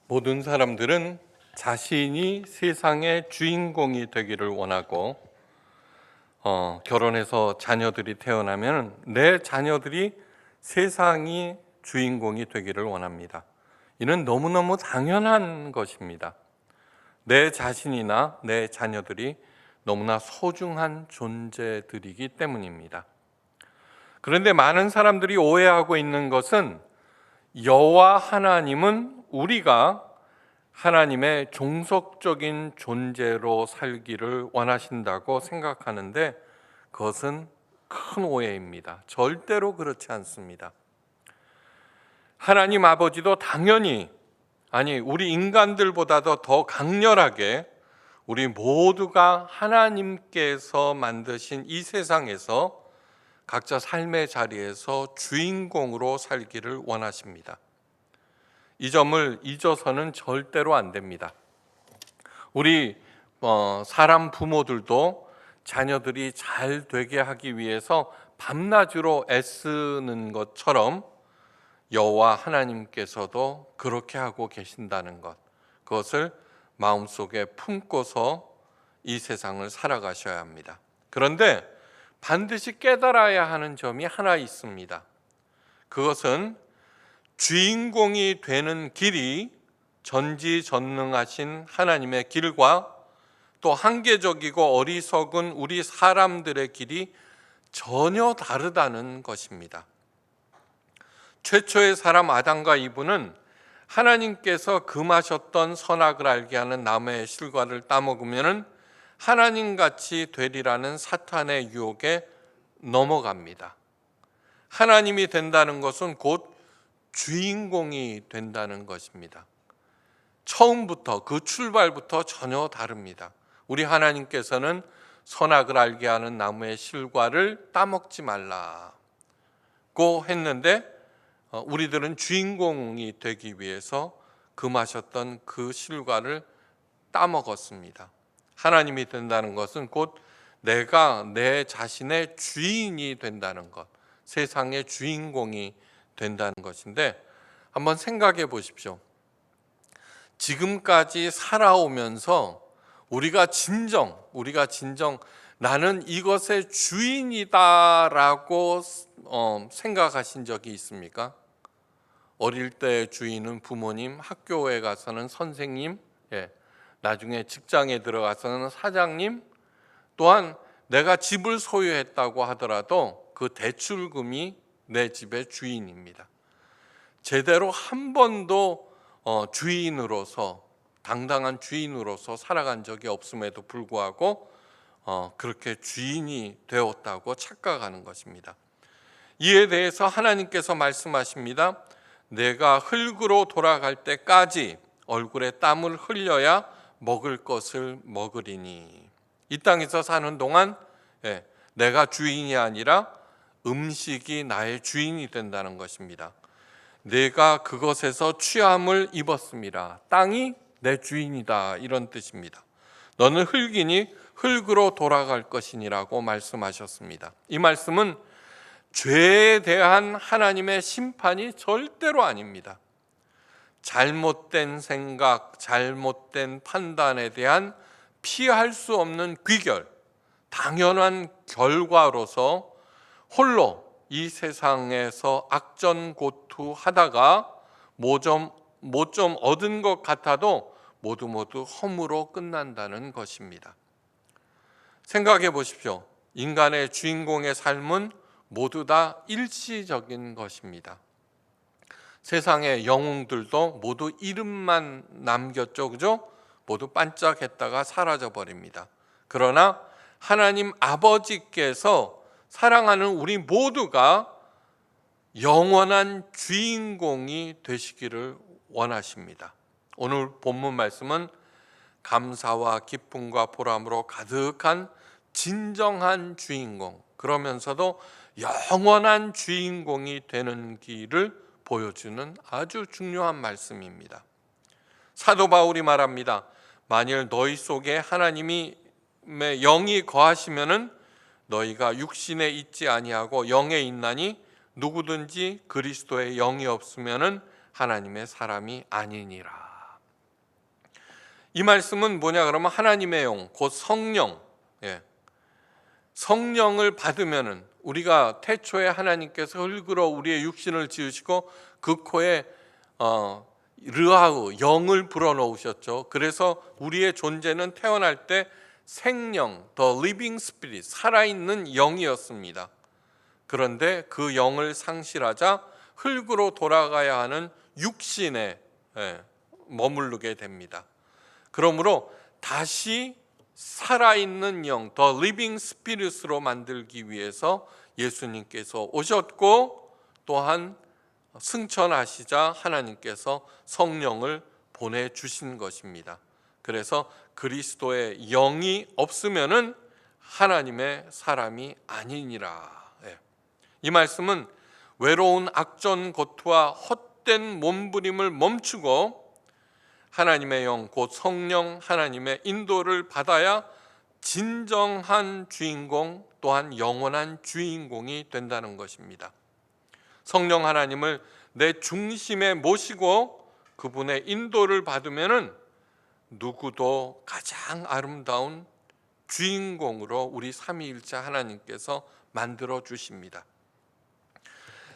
모든 사람들은 자신이 세상의 주인공이 되기를 원하고 결혼해서 자녀들이 태어나면 내 자녀들이 세상이 주인공이 되기를 원합니다. 이는 너무너무 당연한 것입니다. 내 자신이나 내 자녀들이 너무나 소중한 존재들이기 때문입니다. 그런데 많은 사람들이 오해하고 있는 것은 여호와 하나님은 우리가 하나님의 종속적인 존재로 살기를 원하신다고 생각하는데 그것은 큰 오해입니다. 절대로 그렇지 않습니다. 하나님 아버지도 당연히 우리 인간들보다도 더 강렬하게 우리 모두가 하나님께서 만드신 이 세상에서 각자 삶의 자리에서 주인공으로 살기를 원하십니다. 이 점을 잊어서는 절대로 안 됩니다. 우리 사람 부모들도 자녀들이 잘 되게 하기 위해서 밤낮으로 애쓰는 것처럼 여호와 하나님께서도 그렇게 하고 계신다는 것, 그것을 마음속에 품고서 이 세상을 살아가셔야 합니다. 그런데 반드시 깨달아야 하는 점이 하나 있습니다. 그것은 주인공이 되는 길이 전지전능하신 하나님의 길과 또 한계적이고 어리석은 우리 사람들의 길이 전혀 다르다는 것입니다. 최초의 사람 아담과 이브는 하나님께서 금하셨던 선악을 알게 하는 나무의 실과를 따먹으면 하나님같이 되리라는 사탄의 유혹에 넘어갑니다. 하나님이 된다는 것은 곧 주인공이 된다는 것입니다. 처음부터 그 출발부터 전혀 다릅니다. 우리 하나님께서는 선악을 알게 하는 나무의 실과를 따먹지 말라고 했는데 우리들은 주인공이 되기 위해서 금하셨던 그 실과를 따먹었습니다. 하나님이 된다는 것은 곧 내가 내 자신의 주인이 된다는 것, 세상의 주인공이 된다는 것인데 한번 생각해 보십시오. 지금까지 살아오면서 우리가 진정 나는 이것의 주인이다라고 생각하신 적이 있습니까? 어릴 때 주인은 부모님, 학교에 가서는 선생님, 나중에 직장에 들어가서는 사장님, 또한 내가 집을 소유했다고 하더라도 그 대출금이 내 집의 주인입니다. 제대로 한 번도 주인으로서 당당한 주인으로서 살아간 적이 없음에도 불구하고 그렇게 주인이 되었다고 착각하는 것입니다. 이에 대해서 하나님께서 말씀하십니다. 내가 흙으로 돌아갈 때까지 얼굴에 땀을 흘려야 먹을 것을 먹으리니. 이 땅에서 사는 동안 내가 주인이 아니라 음식이 나의 주인이 된다는 것입니다. 내가 그것에서 취함을 입었습니다. 땅이 내 주인이다, 이런 뜻입니다. 너는 흙이니 흙으로 돌아갈 것이니라고 말씀하셨습니다. 이 말씀은 죄에 대한 하나님의 심판이 절대로 아닙니다. 잘못된 생각, 잘못된 판단에 대한 피할 수 없는 귀결, 당연한 결과로서 홀로 이 세상에서 악전고투하다가 뭐 좀 얻은 것 같아도 모두 허무로 끝난다는 것입니다. 생각해 보십시오. 인간의 주인공의 삶은 모두 다 일시적인 것입니다. 세상의 영웅들도 모두 이름만 남겼죠, 그죠? 모두 반짝했다가 사라져 버립니다. 그러나 하나님 아버지께서 사랑하는 우리 모두가 영원한 주인공이 되시기를 원하십니다. 오늘 본문 말씀은 감사와 기쁨과 보람으로 가득한 진정한 주인공, 그러면서도 영원한 주인공이 되는 길을 보여주는 아주 중요한 말씀입니다. 사도 바울이 말합니다. 만일 너희 속에 하나님의 영이 거하시면은 너희가 육신에 있지 아니하고 영에 있나니 누구든지 그리스도의 영이 없으면은 하나님의 사람이 아니니라. 이 말씀은 뭐냐 그러면 하나님의 영, 곧 성령, 성령을 받으면은 우리가 태초에 하나님께서 흙으로 우리의 육신을 지으시고 그 코에 르하우 영을 불어넣으셨죠. 그래서 우리의 존재는 태어날 때 생령, the living spirit, 살아있는 영이었습니다. 그런데 그 영을 상실하자 흙으로 돌아가야 하는 육신에 머무르게 됩니다. 그러므로 다시 살아있는 영, the living spirit으로 만들기 위해서 예수님께서 오셨고, 또한 승천하시자 하나님께서 성령을 보내주신 것입니다. 그래서 그리스도의 영이 없으면은 하나님의 사람이 아니니라. 이 말씀은 외로운 악전 고투와 헛된 몸부림을 멈추고 하나님의 영, 곧 성령 하나님의 인도를 받아야 진정한 주인공, 또한 영원한 주인공이 된다는 것입니다. 성령 하나님을 내 중심에 모시고 그분의 인도를 받으면은 누구도 가장 아름다운 주인공으로 우리 삼위일체 하나님께서 만들어 주십니다.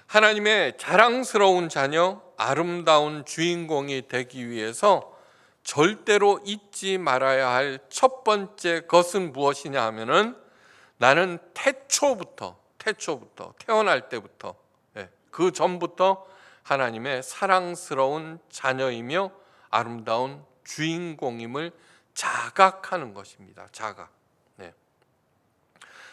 하나님의 자랑스러운 자녀, 아름다운 주인공이 되기 위해서 절대로 잊지 말아야 할 첫 번째 것은 무엇이냐 하면은 나는 태초부터 태어날 때부터 그 전부터 하나님의 사랑스러운 자녀이며 아름다운 주인공임을 자각하는 것입니다. 자각.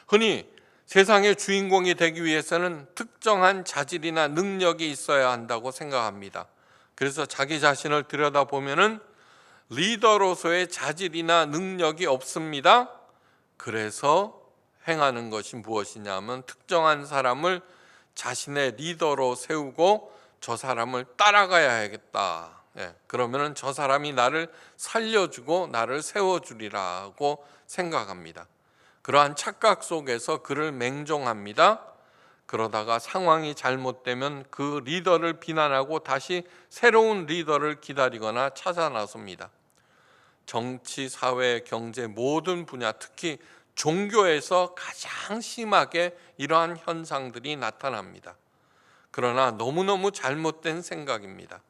흔히 세상의 주인공이 되기 위해서는 특정한 자질이나 능력이 있어야 한다고 생각합니다. 그래서 자기 자신을 들여다보면은 리더로서의 자질이나 능력이 없습니다. 그래서 행하는 것이 무엇이냐면 특정한 사람을 자신의 리더로 세우고 저 사람을 따라가야겠다. 그러면은 저 사람이 나를 살려주고 나를 세워주리라고 생각합니다. 그러한 착각 속에서 그를 맹종합니다. 그러다가 상황이 잘못되면 그 리더를 비난하고 다시 새로운 리더를 기다리거나 찾아 나섭니다. 정치, 사회, 경제 모든 분야, 특히 종교에서 가장 심하게 이러한 현상들이 나타납니다. 그러나 너무너무 잘못된 생각입니다.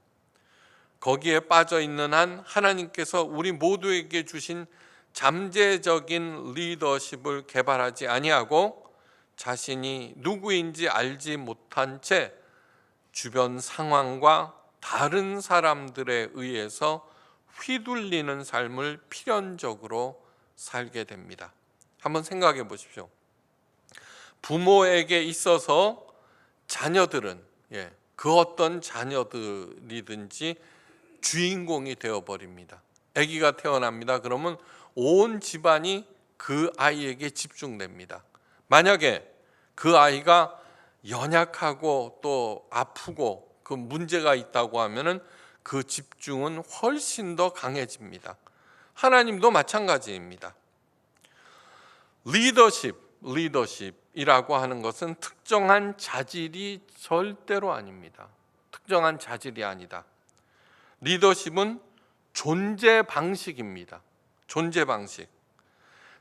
거기에 빠져 있는 한 하나님께서 우리 모두에게 주신 잠재적인 리더십을 개발하지 아니하고 자신이 누구인지 알지 못한 채 주변 상황과 다른 사람들에 의해서 휘둘리는 삶을 필연적으로 살게 됩니다. 한번 생각해 보십시오. 부모에게 있어서 자녀들은 그 어떤 자녀들이든지 주인공이 되어버립니다. 아기가 태어납니다. 그러면 온 집안이 그 아이에게 집중됩니다. 만약에 그 아이가 연약하고 또 아프고 그 문제가 있다고 하면은 그 집중은 훨씬 더 강해집니다. 하나님도 마찬가지입니다. 리더십이라고 하는 것은 특정한 자질이 절대로 아닙니다. 특정한 자질이 아니다. 리더십은 존재 방식입니다. 존재 방식.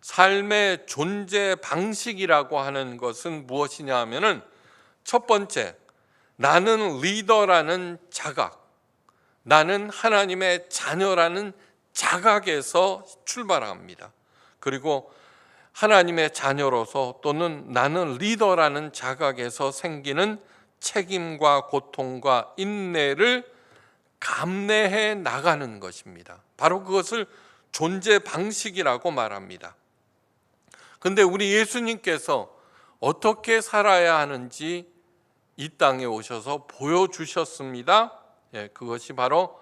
삶의 존재 방식이라고 하는 것은 무엇이냐 하면은 첫 번째, 나는 리더라는 자각, 나는 하나님의 자녀라는 자각에서 출발합니다. 그리고 하나님의 자녀로서 또는 나는 리더라는 자각에서 생기는 책임과 고통과 인내를 감내해 나가는 것입니다. 바로 그것을 존재 방식이라고 말합니다. 그런데 우리 예수님께서 어떻게 살아야 하는지 이 땅에 오셔서 보여주셨습니다. 그것이 바로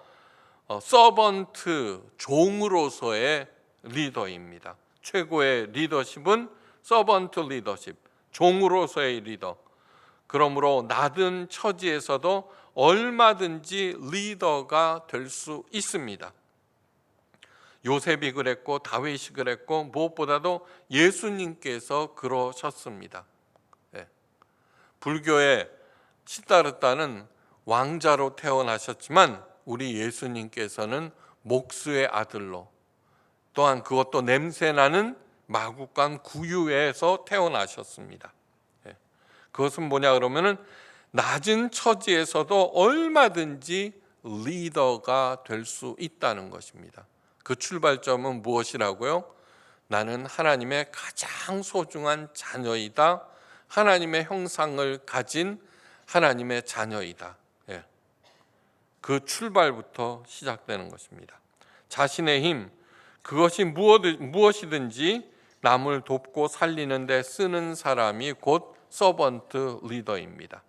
서번트, 종으로서의 리더입니다. 최고의 리더십은 서번트 리더십, 종으로서의 리더. 그러므로 낮은 처지에서도 얼마든지 리더가 될 수 있습니다. 요셉이 그랬고 다윗이 그랬고 무엇보다도 예수님께서 그러셨습니다. 불교의 시다르타는 왕자로 태어나셨지만 우리 예수님께서는 목수의 아들로 또한 그것도 냄새나는 마구간 구유에서 태어나셨습니다. 그것은 뭐냐 그러면은 낮은 처지에서도 얼마든지 리더가 될 수 있다는 것입니다. 그 출발점은 무엇이라고요? 나는 하나님의 가장 소중한 자녀이다. 하나님의 형상을 가진 하나님의 자녀이다. 그 출발부터 시작되는 것입니다. 자신의 힘, 그것이 무엇이든지 남을 돕고 살리는 데 쓰는 사람이 곧 서번트 리더입니다.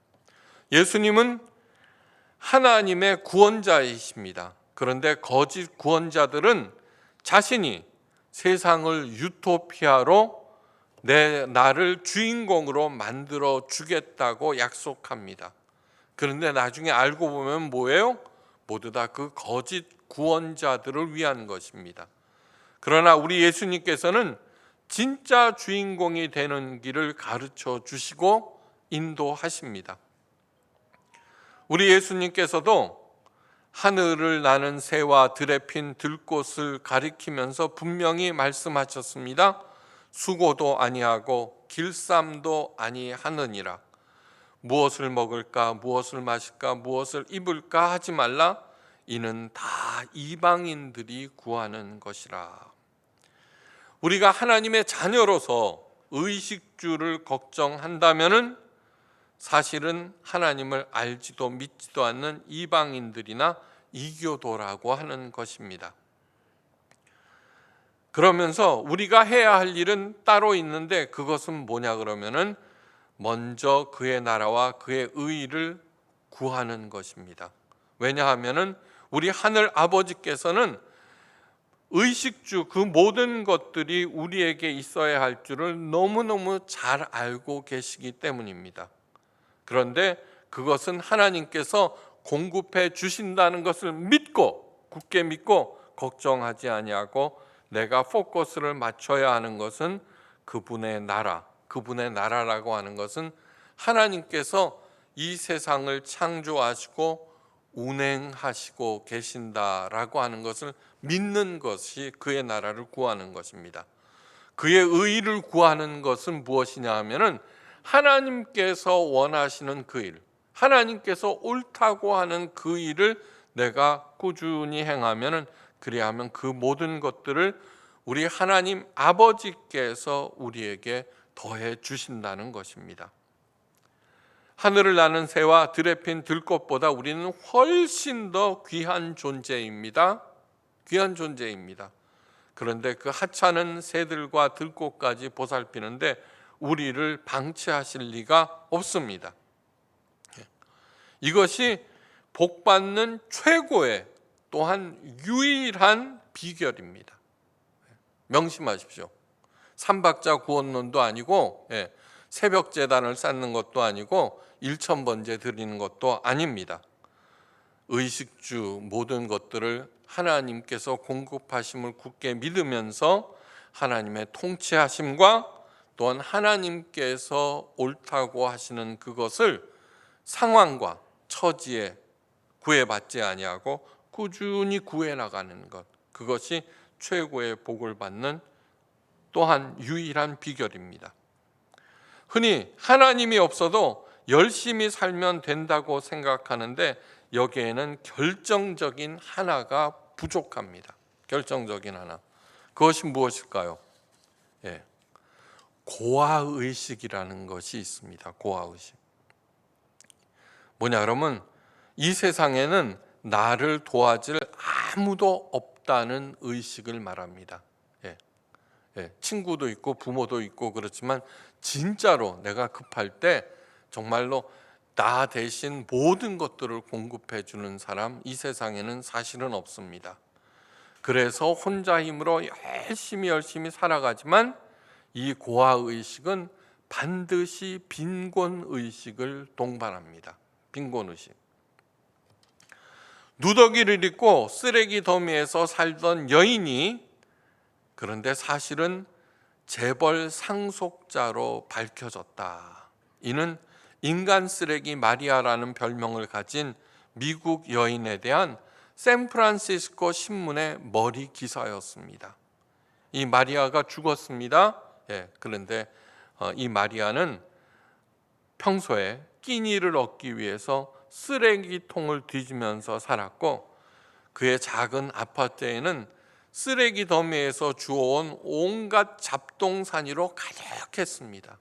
예수님은 하나님의 구원자이십니다. 그런데 거짓 구원자들은 자신이 세상을 유토피아로 나를 주인공으로 만들어 주겠다고 약속합니다. 그런데 나중에 알고 보면 뭐예요? 모두 다 그 거짓 구원자들을 위한 것입니다. 그러나 우리 예수님께서는 진짜 주인공이 되는 길을 가르쳐 주시고 인도하십니다. 우리 예수님께서도 하늘을 나는 새와 들에 핀 들꽃을 가리키면서 분명히 말씀하셨습니다. 수고도 아니하고 길쌈도 아니하느니라. 무엇을 먹을까, 무엇을 마실까, 무엇을 입을까 하지 말라. 이는 다 이방인들이 구하는 것이라. 우리가 하나님의 자녀로서 의식주를 걱정한다면은 사실은 하나님을 알지도 믿지도 않는 이방인들이나 이교도라고 하는 것입니다. 그러면서 우리가 해야 할 일은 따로 있는데 그것은 뭐냐 그러면은 먼저 그의 나라와 그의 의의를 구하는 것입니다. 왜냐하면은 우리 하늘 아버지께서는 의식주 그 모든 것들이 우리에게 있어야 할 줄을 너무너무 잘 알고 계시기 때문입니다. 그런데 그것은 하나님께서 공급해 주신다는 것을 믿고 굳게 믿고 걱정하지 아니하고 내가 포커스를 맞춰야 하는 것은 그분의 나라, 그분의 나라라고 하는 것은 하나님께서 이 세상을 창조하시고 운행하시고 계신다라고 하는 것을 믿는 것이 그의 나라를 구하는 것입니다. 그의 의의를 구하는 것은 무엇이냐 하면은 하나님께서 원하시는 그 일, 하나님께서 옳다고 하는 그 일을 내가 꾸준히 행하면은 그리하면 그 모든 것들을 우리 하나님 아버지께서 우리에게 더해 주신다는 것입니다. 하늘을 나는 새와 들에 핀 들꽃보다 우리는 훨씬 더 귀한 존재입니다. 귀한 존재입니다. 그런데 그 하찮은 새들과 들꽃까지 보살피는데 우리를 방치하실 리가 없습니다. 이것이 복받는 최고의 또한 유일한 비결입니다. 명심하십시오. 삼박자 구원론도 아니고 새벽 제단을 쌓는 것도 아니고 일천번제 드리는 것도 아닙니다. 의식주 모든 것들을 하나님께서 공급하심을 굳게 믿으면서 하나님의 통치하심과 또한 하나님께서 옳다고 하시는 그것을 상황과 처지에 구애받지 아니하고 꾸준히 구해 나가는 것, 그것이 최고의 복을 받는 또한 유일한 비결입니다. 흔히 하나님이 없어도 열심히 살면 된다고 생각하는데 여기에는 결정적인 하나가 부족합니다. 결정적인 하나. 그것이 무엇일까요? 고아의식이라는 것이 있습니다. 고아의식. 뭐냐 그러면 이 세상에는 나를 도와줄 아무도 없다는 의식을 말합니다. 친구도 있고 부모도 있고 그렇지만 진짜로 내가 급할 때 정말로 나 대신 모든 것들을 공급해 주는 사람 이 세상에는 사실은 없습니다. 그래서 혼자 힘으로 열심히 살아가지만 이 고아의식은 반드시 빈곤의식을 동반합니다. 빈곤의식. 누더기를 입고 쓰레기 더미에서 살던 여인이 그런데 사실은 재벌 상속자로 밝혀졌다. 이는 인간 쓰레기 마리아라는 별명을 가진 미국 여인에 대한 샌프란시스코 신문의 머리 기사였습니다. 이 마리아가 죽었습니다. 그런데 이 마리아는 평소에 끼니를 얻기 위해서 쓰레기통을 뒤지면서 살았고, 그의 작은 아파트에는 쓰레기 더미에서 주워온 온갖 잡동사니로 가득했습니다.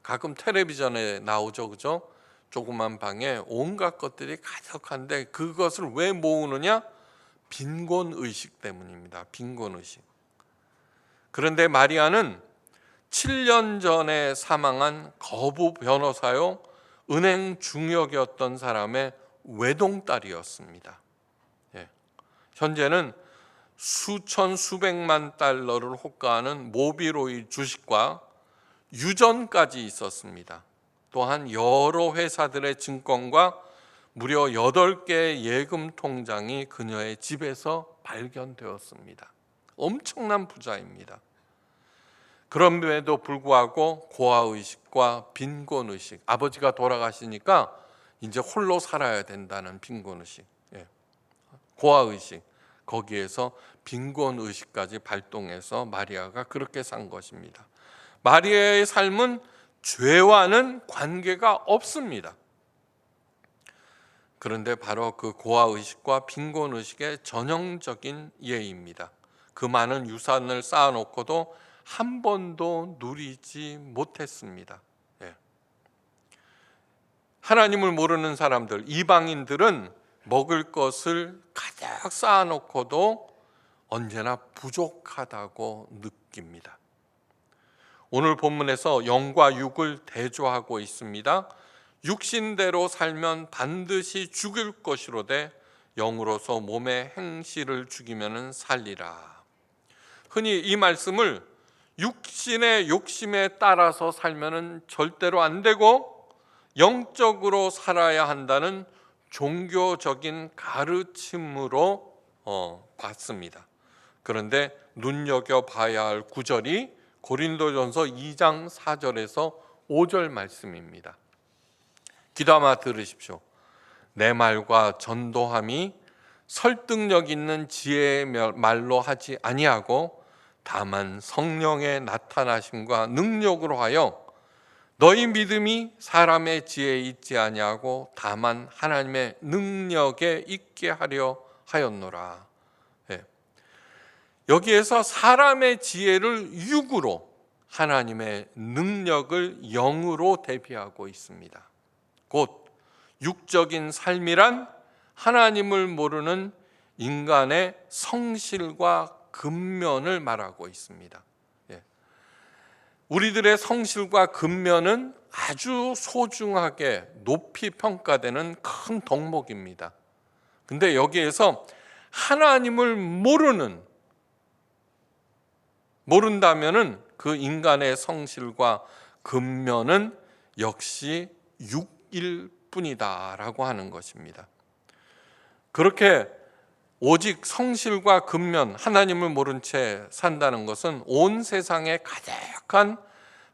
가끔 텔레비전에 나오죠, 그죠? 조그만 방에 온갖 것들이 가득한데 그것을 왜 모으느냐? 빈곤의식 때문입니다. 빈곤의식. 그런데 마리아는 7년 전에 사망한 거부 변호사요, 은행 중역이었던 사람의 외동딸이었습니다. 현재는 수천 수백만 달러를 호가하는 모비로이 주식과 유전까지 있었습니다. 또한 여러 회사들의 증권과 무려 8개의 예금 통장이 그녀의 집에서 발견되었습니다. 엄청난 부자입니다. 그럼에도 불구하고 고아의식과 빈곤의식, 아버지가 돌아가시니까 이제 홀로 살아야 된다는 빈곤의식, 고아의식, 거기에서 빈곤의식까지 발동해서 마리아가 그렇게 산 것입니다. 마리아의 삶은 죄와는 관계가 없습니다. 그런데 바로 그 고아의식과 빈곤의식의 전형적인 예입니다. 그 많은 유산을 쌓아놓고도 한 번도 누리지 못했습니다. 하나님을 모르는 사람들, 이방인들은 먹을 것을 가득 쌓아놓고도 언제나 부족하다고 느낍니다. 오늘 본문에서 영과 육을 대조하고 있습니다. 육신대로 살면 반드시 죽을 것이로되 영으로서 몸의 행실을 죽이면 살리라. 흔히 이 말씀을 육신의 욕심에 따라서 살면 절대로 안 되고 영적으로 살아야 한다는 종교적인 가르침으로 봤습니다. 그런데 눈여겨봐야 할 구절이 고린도전서 2장 4절에서 5절 말씀입니다. 귀담아 들으십시오. 내 말과 전도함이 설득력 있는 지혜의 말로 하지 아니하고 다만 성령의 나타나심과 능력으로 하여 너희 믿음이 사람의 지혜에 있지 아니하고 다만 하나님의 능력에 있게 하려 하였노라. 여기에서 사람의 지혜를 육으로, 하나님의 능력을 영으로 대비하고 있습니다. 곧 육적인 삶이란 하나님을 모르는 인간의 성실과 근면을 말하고 있습니다. 우리들의 성실과 근면은 아주 소중하게 높이 평가되는 큰 덕목입니다. 근데 여기에서 하나님을 모른다면은 그 인간의 성실과 근면은 역시 육일 뿐이다라고 하는 것입니다. 그렇게 오직 성실과 근면, 하나님을 모른 채 산다는 것은 온 세상에 가득한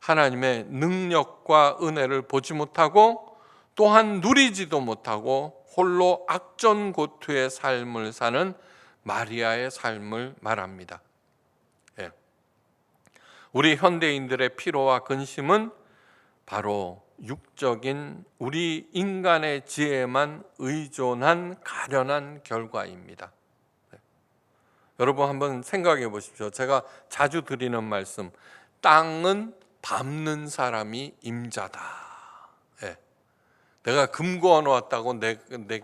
하나님의 능력과 은혜를 보지 못하고 또한 누리지도 못하고 홀로 악전고투의 삶을 사는 마리아의 삶을 말합니다. 우리 현대인들의 피로와 근심은 바로 육적인 우리 인간의 지혜에만 의존한 가련한 결과입니다. 여러분 한번 생각해 보십시오. 제가 자주 드리는 말씀, 땅은 밟는 사람이 임자다. 내가 금고어 놓았다고 내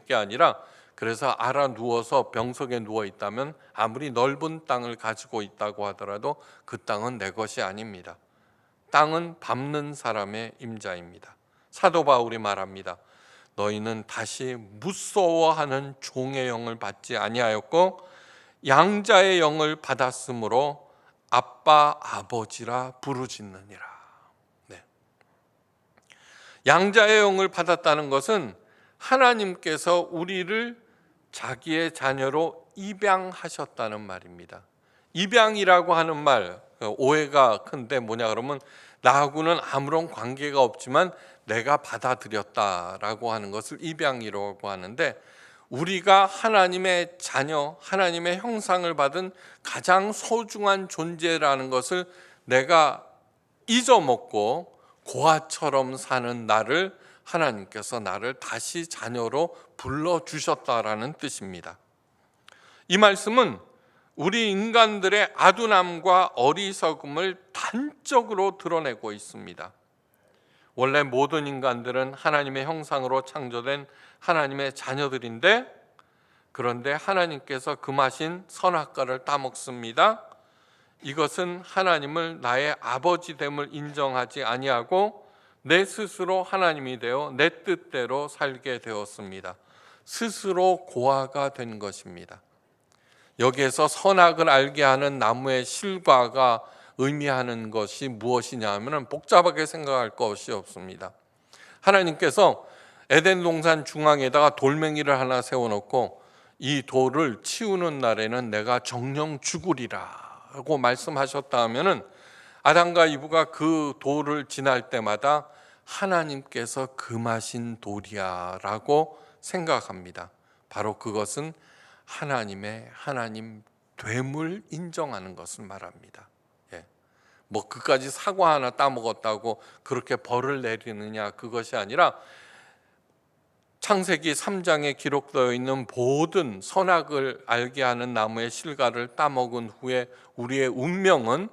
게 아니라, 그래서 알아 누워서 병석에 누워 있다면 아무리 넓은 땅을 가지고 있다고 하더라도 그 땅은 내 것이 아닙니다. 땅은 밟는 사람의 임자입니다. 사도 바울이 말합니다. 너희는 다시 무서워하는 종의 영을 받지 아니하였고 양자의 영을 받았으므로 아빠 아버지라 부르짖느니라. 양자의 영을 받았다는 것은 하나님께서 우리를 자기의 자녀로 입양하셨다는 말입니다. 입양이라고 하는 말, 오해가 큰데 뭐냐 그러면 나하고는 아무런 관계가 없지만 내가 받아들였다라고 하는 것을 입양이라고 하는데, 우리가 하나님의 자녀, 하나님의 형상을 받은 가장 소중한 존재라는 것을 내가 잊어먹고 고아처럼 사는 나를 하나님께서 나를 다시 자녀로 불러주셨다라는 뜻입니다. 이 말씀은 우리 인간들의 아둔함과 어리석음을 단적으로 드러내고 있습니다. 원래 모든 인간들은 하나님의 형상으로 창조된 하나님의 자녀들인데, 그런데 하나님께서 금하신 선악과를 따먹습니다. 이것은 하나님을 나의 아버지됨을 인정하지 아니하고 내 스스로 하나님이 되어 내 뜻대로 살게 되었습니다. 스스로 고아가 된 것입니다. 여기에서 선악을 알게 하는 나무의 실과가 의미하는 것이 무엇이냐 하면 복잡하게 생각할 것이 없습니다. 하나님께서 에덴 동산 중앙에다가 돌멩이를 하나 세워놓고 이 돌을 치우는 날에는 내가 정령 죽으리라고 말씀하셨다 하면은 아담과 이브가 그 돌을 지날 때마다 하나님께서 금하신 돌이야라고 생각합니다. 바로 그것은 하나님의 하나님 됨을 인정하는 것을 말합니다. 뭐 그까지 사과 하나 따먹었다고 그렇게 벌을 내리느냐, 그것이 아니라 창세기 3장에 기록되어 있는 모든 선악을 알게 하는 나무의 실과를 따먹은 후에 우리의 운명은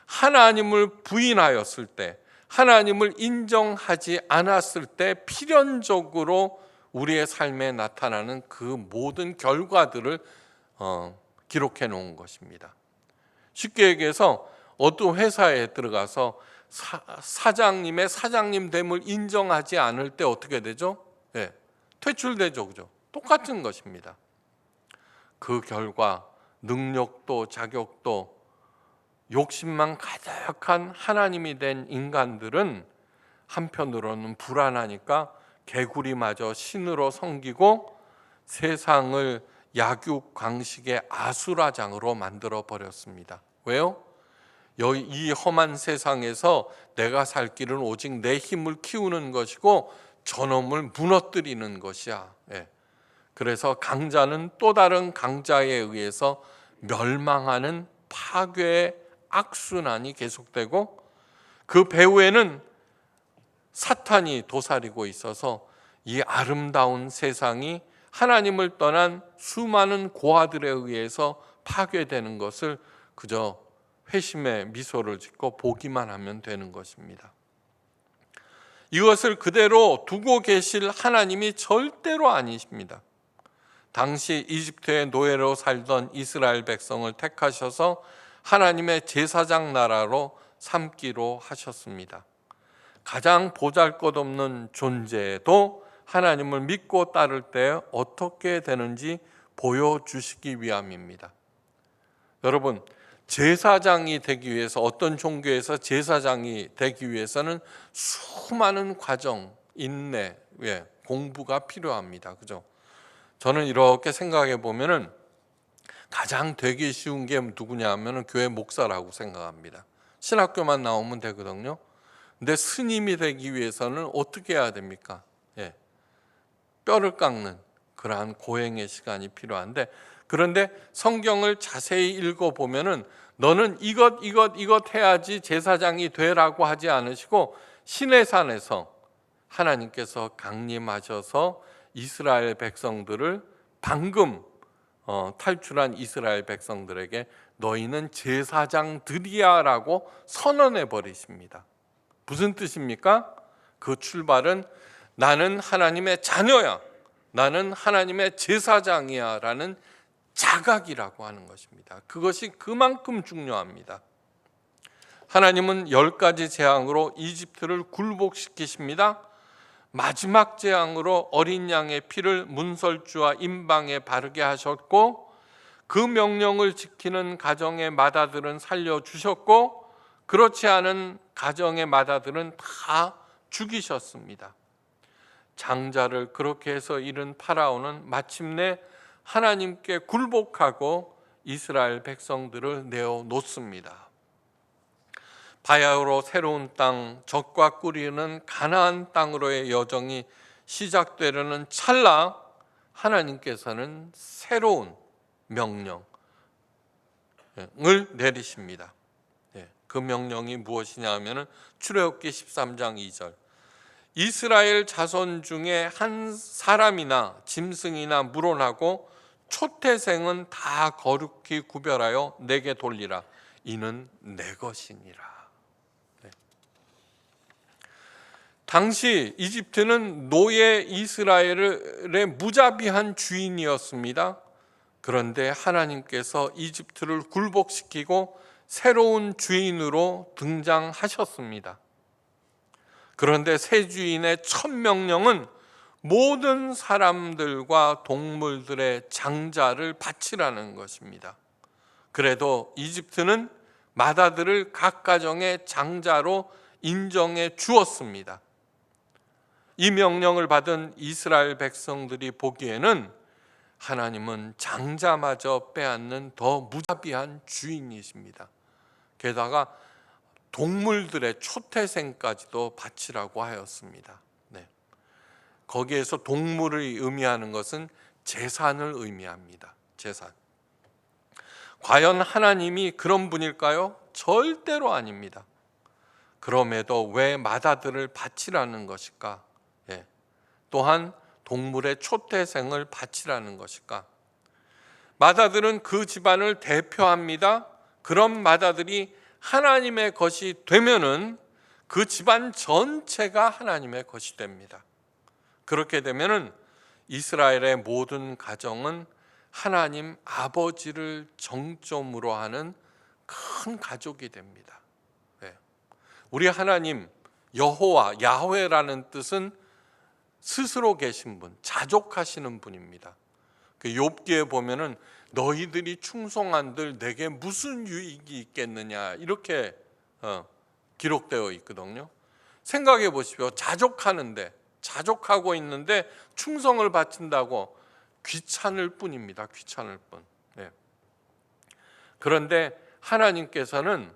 하나님을 부인하였을 때, 하나님을 인정하지 않았을 때 필연적으로 우리의 삶에 나타나는 그 모든 결과들을 기록해 놓은 것입니다. 쉽게 얘기해서 어떤 회사에 들어가서 사장님의 사장님됨을 인정하지 않을 때 어떻게 되죠? 퇴출되죠, 그죠? 똑같은 것입니다. 그 결과 능력도 자격도 욕심만 가득한 하나님이 된 인간들은 한편으로는 불안하니까 개구리마저 신으로 섬기고 세상을 약육강식의 아수라장으로 만들어 버렸습니다. 왜요? 이 험한 세상에서 내가 살 길은 오직 내 힘을 키우는 것이고 저놈을 무너뜨리는 것이야. 그래서 강자는 또 다른 강자에 의해서 멸망하는 파괴의 악순환이 계속되고, 그 배후에는 사탄이 도사리고 있어서 이 아름다운 세상이 하나님을 떠난 수많은 고아들에 의해서 파괴되는 것을 그저 회심의 미소를 짓고 보기만 하면 되는 것입니다. 이것을 그대로 두고 계실 하나님이 절대로 아니십니다. 당시 이집트의 노예로 살던 이스라엘 백성을 택하셔서 하나님의 제사장 나라로 삼기로 하셨습니다. 가장 보잘것없는 존재도 하나님을 믿고 따를 때 어떻게 되는지 보여주시기 위함입니다. 여러분, 제사장이 되기 위해서, 어떤 종교에서 제사장이 되기 위해서는 수많은 과정, 인내, 공부가 필요합니다. 그죠? 저는 이렇게 생각해 보면은 가장 되기 쉬운 게 누구냐 하면은 교회 목사라고 생각합니다. 신학교만 나오면 되거든요. 근데 스님이 되기 위해서는 어떻게 해야 됩니까? 뼈를 깎는 그러한 고행의 시간이 필요한데, 그런데 성경을 자세히 읽어보면은 너는 이것 해야지 제사장이 되라고 하지 않으시고, 시내산에서 하나님께서 강림하셔서 이스라엘 백성들을, 방금 탈출한 이스라엘 백성들에게 너희는 제사장들이야 라고 선언해 버리십니다. 무슨 뜻입니까? 그 출발은 나는 하나님의 자녀야, 나는 하나님의 제사장이야 라는 자각이라고 하는 것입니다. 그것이 그만큼 중요합니다. 하나님은 10가지 재앙으로 이집트를 굴복시키십니다. 마지막 재앙으로 어린 양의 피를 문설주와 임방에 바르게 하셨고, 그 명령을 지키는 가정의 맏아들은 살려주셨고, 그렇지 않은 가정의 맏아들은 다 죽이셨습니다. 장자를 그렇게 해서 잃은 파라오는 마침내 하나님께 굴복하고 이스라엘 백성들을 내어놓습니다. 바야흐로 새로운 땅, 젖과 꿀이 흐르는 가나안 땅으로의 여정이 시작되려는 찰나 하나님께서는 새로운 명령을 내리십니다. 그 명령이 무엇이냐 하면은 출애굽기 13장 2절, 이스라엘 자손 중에 한 사람이나 짐승이나 물어나고 초태생은 다 거룩히 구별하여 내게 돌리라. 이는 내 것이니라. 당시 이집트는 노예 이스라엘의 무자비한 주인이었습니다. 그런데 하나님께서 이집트를 굴복시키고 새로운 주인으로 등장하셨습니다. 그런데 새 주인의 첫 명령은 모든 사람들과 동물들의 장자를 바치라는 것입니다. 그래도 이집트는 맏아들을 각 가정의 장자로 인정해 주었습니다. 이 명령을 받은 이스라엘 백성들이 보기에는 하나님은 장자마저 빼앗는 더 무자비한 주인이십니다. 게다가 동물들의 초태생까지도 바치라고 하였습니다. 거기에서 동물을 의미하는 것은 재산을 의미합니다. 재산. 과연 하나님이 그런 분일까요? 절대로 아닙니다. 그럼에도 왜 맏아들을 바치라는 것일까? 또한 동물의 초태생을 바치라는 것일까? 맏아들은 그 집안을 대표합니다. 그런 맏아들이 하나님의 것이 되면은 그 집안 전체가 하나님의 것이 됩니다. 그렇게 되면은 이스라엘의 모든 가정은 하나님 아버지를 정점으로 하는 큰 가족이 됩니다. 우리 하나님 여호와, 야훼라는 뜻은 스스로 계신 분, 자족하시는 분입니다. 그 욥기에 보면은 너희들이 충성한들 내게 무슨 유익이 있겠느냐 이렇게 기록되어 있거든요. 생각해 보십시오. 자족하고 있는데 충성을 바친다고 귀찮을 뿐입니다. 귀찮을 뿐. 그런데 하나님께서는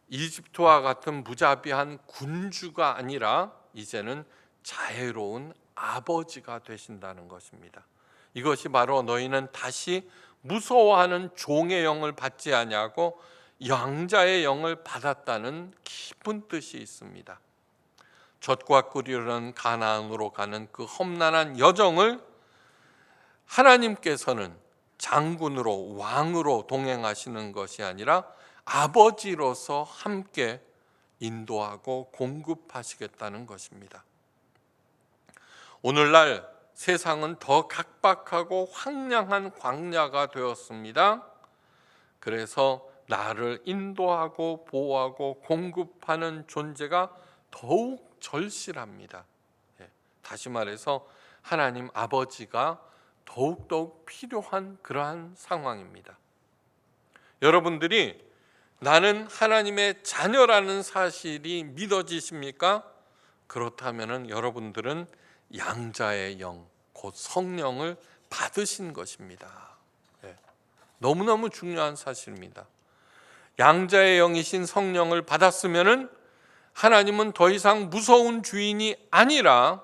이집트와 같은 무자비한 군주가 아니라 이제는 자애로운 아버지가 되신다는 것입니다. 이것이 바로 너희는 다시 무서워하는 종의 영을 받지 아니하고 양자의 영을 받았다는 깊은 뜻이 있습니다. 젖과 꿀이 흐르는 가나안으로 가는 그 험난한 여정을 하나님께서는 장군으로 왕으로 동행하시는 것이 아니라 아버지로서 함께 인도하고 공급하시겠다는 것입니다. 오늘날 세상은 더 각박하고 황량한 광야가 되었습니다. 그래서 나를 인도하고 보호하고 공급하는 존재가 더욱 절실합니다. 다시 말해서 하나님 아버지가 더욱더욱 필요한 그러한 상황입니다. 여러분들이 나는 하나님의 자녀라는 사실이 믿어지십니까? 그렇다면 여러분들은 양자의 영, 곧 성령을 받으신 것입니다. 너무너무 중요한 사실입니다. 양자의 영이신 성령을 받았으면 하나님은 더 이상 무서운 주인이 아니라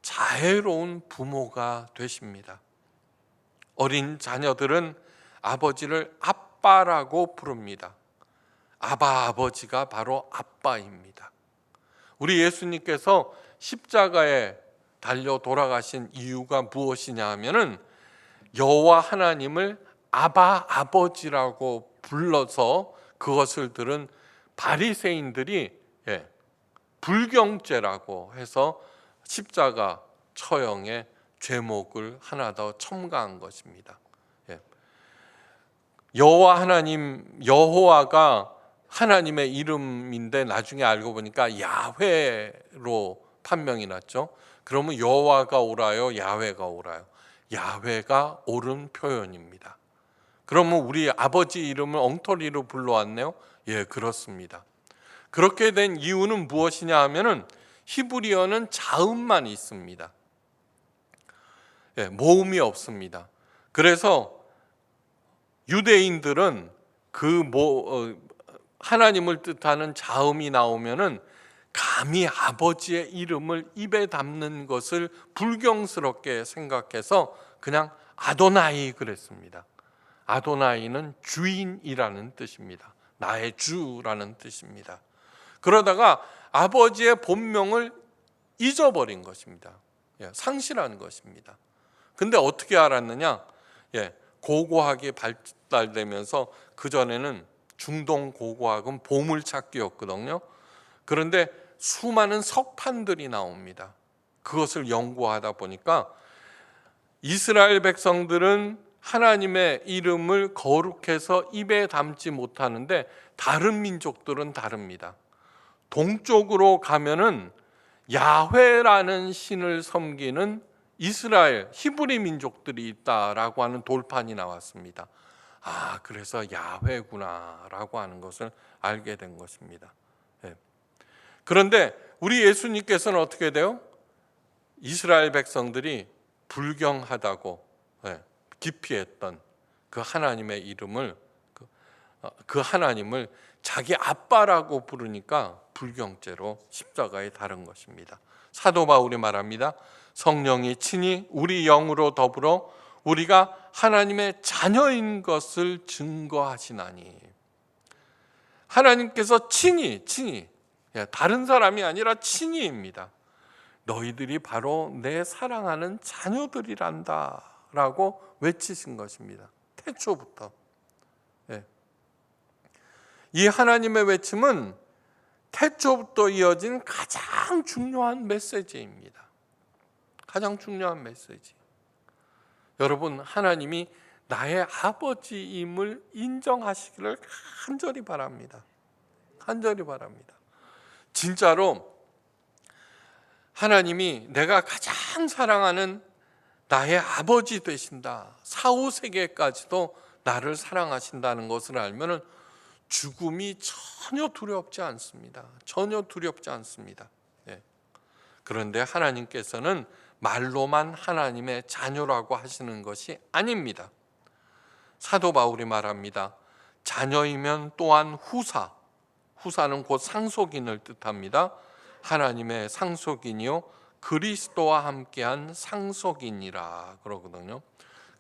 자애로운 부모가 되십니다. 어린 자녀들은 아버지를 아빠라고 부릅니다. 아버지가 바로 아빠입니다. 우리 예수님께서 십자가에 달려 돌아가신 이유가 무엇이냐 하면은 여호와 하나님을 아버지라고 불러서 그것을 들은 바리새인들이 불경죄라고 해서 십자가 처형에 죄목을 하나 더 첨가한 것입니다. 여호와가 하나님의 이름인데 나중에 알고 보니까 야훼로 판명이 났죠. 그러면 여호와가 옳아요, 야훼가 옳아요? 야훼가 옳은 표현입니다. 그러면 우리 아버지 이름을 엉터리로 불러왔네요? 예, 그렇습니다. 그렇게 된 이유는 무엇이냐 하면은 히브리어는 자음만 있습니다. 모음이 없습니다. 그래서 유대인들은 하나님을 뜻하는 자음이 나오면은 감히 아버지의 이름을 입에 담는 것을 불경스럽게 생각해서 그냥 아도나이 그랬습니다. 아도나이는 주인이라는 뜻입니다. 나의 주라는 뜻입니다. 그러다가 아버지의 본명을 잊어버린 것입니다. 상실한 것입니다. 근데 어떻게 알았느냐? 고고학이 발달되면서 그전에는 중동 고고학은 보물찾기였거든요. 그런데 수많은 석판들이 나옵니다. 그것을 연구하다 보니까 이스라엘 백성들은 하나님의 이름을 거룩해서 입에 담지 못하는데 다른 민족들은 다릅니다. 동쪽으로 가면은 야훼라는 신을 섬기는 이스라엘 히브리 민족들이 있다라고 하는 돌판이 나왔습니다. 그래서 야훼구나라고 하는 것을 알게 된 것입니다. 그런데 우리 예수님께서는 어떻게 돼요? 이스라엘 백성들이 불경하다고 기피했던 그 하나님의 이름을 그 하나님을 자기 아빠라고 부르니까 불경죄로 십자가에 달은 것입니다. 사도 바울이 말합니다. 성령이 친히 우리 영으로 더불어 우리가 하나님의 자녀인 것을 증거하시나니. 하나님께서 친히 다른 사람이 아니라 친히입니다. 너희들이 바로 내 사랑하는 자녀들이란다 라고 외치신 것입니다. 태초부터. 이 하나님의 외침은 태초부터 이어진 가장 중요한 메시지입니다. 가장 중요한 메시지. 여러분, 하나님이 나의 아버지임을 인정하시기를 간절히 바랍니다. 간절히 바랍니다. 진짜로 하나님이 내가 가장 사랑하는 나의 아버지 되신다. 사후세계까지도 나를 사랑하신다는 것을 알면 죽음이 전혀 두렵지 않습니다. 전혀 두렵지 않습니다. 그런데 하나님께서는 말로만 하나님의 자녀라고 하시는 것이 아닙니다. 사도 바울이 말합니다. 자녀이면 또한 후사는 곧 상속인을 뜻합니다. 하나님의 상속인이요 그리스도와 함께한 상속인이라 그러거든요.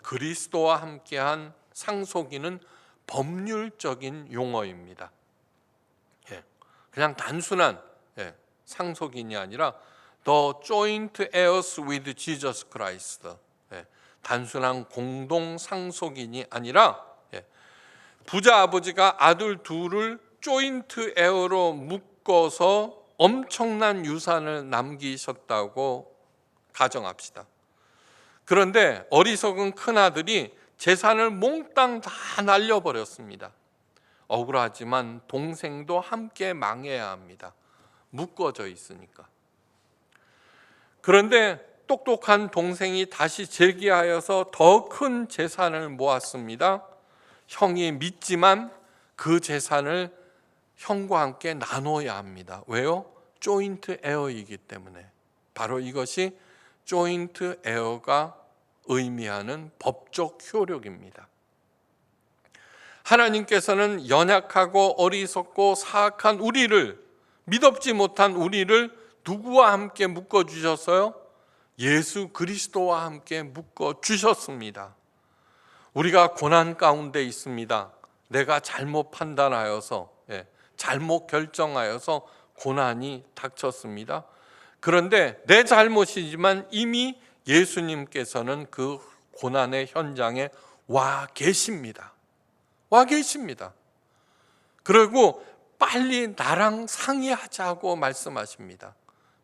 그리스도와 함께한 상속인은 법률적인 용어입니다. 그냥 단순한 상속인이 아니라 The joint heirs with Jesus Christ. 단순한 공동 상속인이 아니라 부자 아버지가 아들 둘을 조인트 에어로 묶어서 엄청난 유산을 남기셨다고 가정합시다. 그런데 어리석은 큰아들이 재산을 몽땅 다 날려버렸습니다. 억울하지만 동생도 함께 망해야 합니다. 묶어져 있으니까. 그런데 똑똑한 동생이 다시 재기하여서 더 큰 재산을 모았습니다. 형이 믿지만 그 재산을 형과 함께 나눠야 합니다. 왜요? 조인트 에어이기 때문에. 바로 이것이 조인트 에어가 의미하는 법적 효력입니다. 하나님께서는 연약하고 어리석고 사악한 우리를, 믿업지 못한 우리를 누구와 함께 묶어주셨어요? 예수 그리스도와 함께 묶어주셨습니다. 우리가 고난 가운데 있습니다. 내가 잘못 판단하여서, 잘못 결정하여서 고난이 닥쳤습니다. 그런데 내 잘못이지만 이미 예수님께서는 그 고난의 현장에 와 계십니다. 와 계십니다. 그리고 빨리 나랑 상의하자고 말씀하십니다.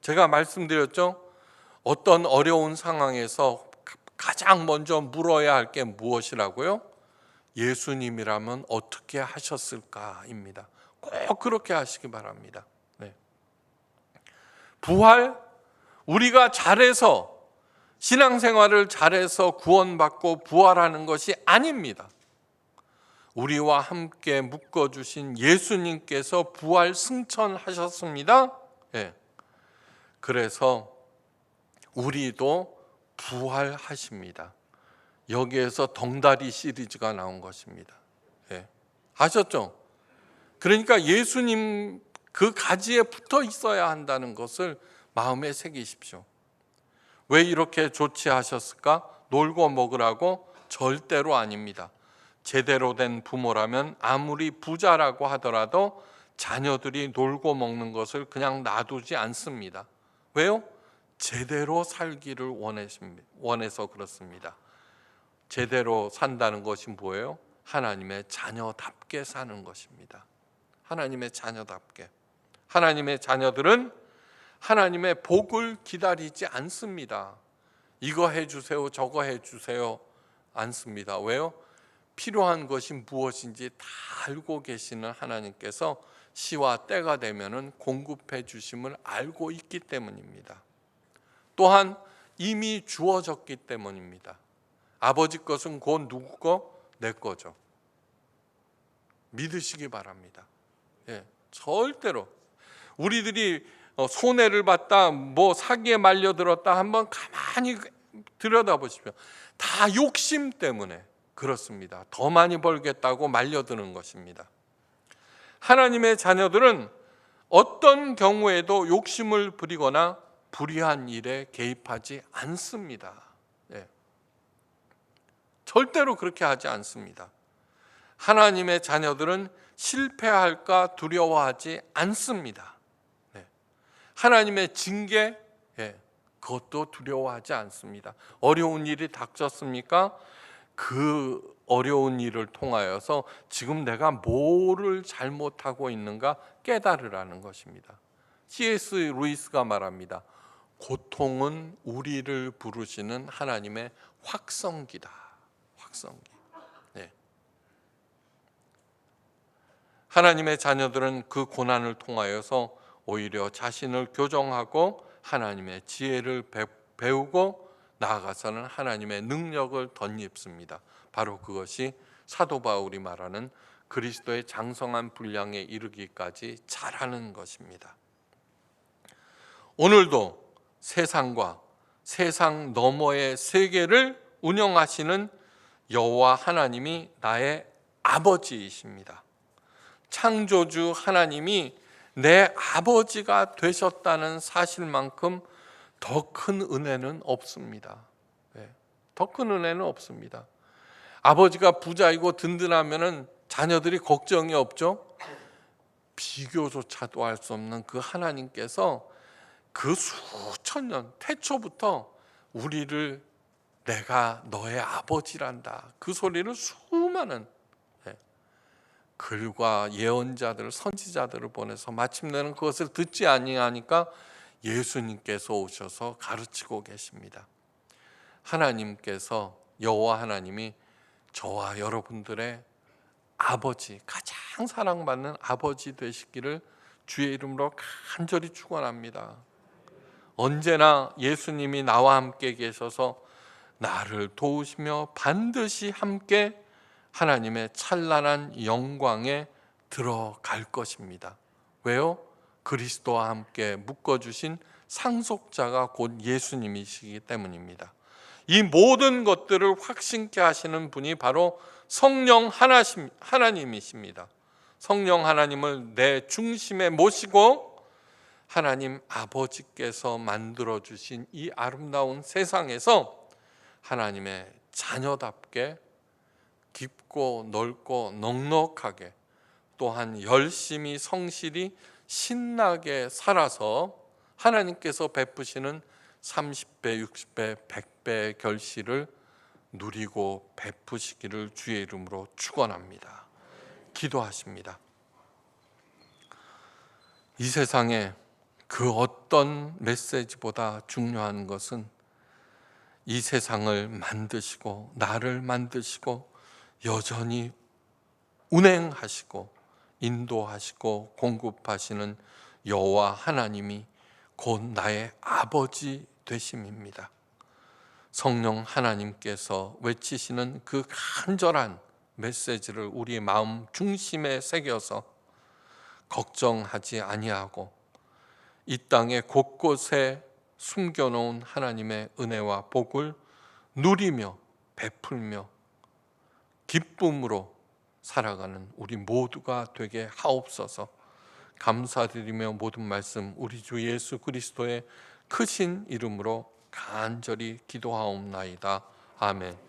제가 말씀드렸죠. 어떤 어려운 상황에서 가장 먼저 물어야 할 게 무엇이라고요? 예수님이라면 어떻게 하셨을까입니다. 꼭 그렇게 하시기 바랍니다. 부활, 우리가 잘해서 신앙생활을 잘해서 구원받고 부활하는 것이 아닙니다. 우리와 함께 묶어주신 예수님께서 부활 승천하셨습니다. 그래서 우리도 부활하십니다. 여기에서 덩다리 시리즈가 나온 것입니다. 아셨죠? 그러니까 예수님 그 가지에 붙어 있어야 한다는 것을 마음에 새기십시오. 왜 이렇게 조치하셨을까? 놀고 먹으라고? 절대로 아닙니다. 제대로 된 부모라면 아무리 부자라고 하더라도 자녀들이 놀고 먹는 것을 그냥 놔두지 않습니다. 왜요? 제대로 살기를 원해서 그렇습니다. 제대로 산다는 것이 뭐예요? 하나님의 자녀답게 사는 것입니다. 하나님의 자녀답게. 하나님의 자녀들은 하나님의 복을 기다리지 않습니다. 이거 해주세요, 저거 해주세요 않습니다. 왜요? 필요한 것이 무엇인지 다 알고 계시는 하나님께서 시와 때가 되면은 공급해 주심을 알고 있기 때문입니다. 또한 이미 주어졌기 때문입니다. 아버지 것은 곧 누구 거? 내 거죠. 믿으시기 바랍니다. 절대로 우리들이 손해를 봤다, 뭐 사기에 말려들었다 한번 가만히 들여다보십시오. 다 욕심 때문에 그렇습니다. 더 많이 벌겠다고 말려드는 것입니다. 하나님의 자녀들은 어떤 경우에도 욕심을 부리거나 불의한 일에 개입하지 않습니다. 절대로 그렇게 하지 않습니다. 하나님의 자녀들은 실패할까 두려워하지 않습니다. 하나님의 징계, 그것도 두려워하지 않습니다. 어려운 일이 닥쳤습니까? 그 어려운 일을 통하여서 지금 내가 뭐를 잘못하고 있는가 깨달으라는 것입니다. C.S. 루이스가 말합니다. 고통은 우리를 부르시는 하나님의 확성기다. 확성기. 하나님의 자녀들은 그 고난을 통하여서 오히려 자신을 교정하고 하나님의 지혜를 배우고 나아가서는 하나님의 능력을 덧입습니다. 바로 그것이 사도 바울이 말하는 그리스도의 장성한 분량에 이르기까지 잘하는 것입니다. 오늘도 세상과 세상 너머의 세계를 운영하시는 여호와 하나님이 나의 아버지이십니다. 창조주 하나님이 내 아버지가 되셨다는 사실만큼 더 큰 은혜는 없습니다. 더 큰 은혜는 없습니다. 아버지가 부자이고 든든하면은 자녀들이 걱정이 없죠. 비교조차도 할 수 없는 그 하나님께서 그 수천 년 태초부터 우리를 내가 너의 아버지란다, 그 소리를 수많은 글과 예언자들, 선지자들을 보내서 마침내는 그것을 듣지 아니하니까 예수님께서 오셔서 가르치고 계십니다. 하나님께서, 여호와 하나님이 저와 여러분들의 아버지, 가장 사랑받는 아버지 되시기를 주의 이름으로 간절히 축원합니다. 언제나 예수님이 나와 함께 계셔서 나를 도우시며 반드시 함께 하나님의 찬란한 영광에 들어갈 것입니다. 왜요? 그리스도와 함께 묶어주신 상속자가 곧 예수님이시기 때문입니다. 이 모든 것들을 확신케 하시는 분이 바로 성령 하나님이십니다. 성령 하나님을 내 중심에 모시고 하나님 아버지께서 만들어주신 이 아름다운 세상에서 하나님의 자녀답게 깊고 넓고 넉넉하게, 또한 열심히 성실히 신나게 살아서 하나님께서 베푸시는 30배, 60배, 100배의 결실을 누리고 베푸시기를 주의 이름으로 축원합니다. 기도하십니다. 이 세상에 그 어떤 메시지보다 중요한 것은 이 세상을 만드시고 나를 만드시고 여전히 운행하시고 인도하시고 공급하시는 여호와 하나님이 곧 나의 아버지 되심입니다. 성령 하나님께서 외치시는 그 간절한 메시지를 우리 마음 중심에 새겨서 걱정하지 아니하고 이 땅의 곳곳에 숨겨놓은 하나님의 은혜와 복을 누리며 베풀며 기쁨으로 살아가는 우리 모두가 되게 하옵소서. 감사드리며 모든 말씀 우리 주 예수 그리스도의 크신 이름으로 간절히 기도하옵나이다. 아멘.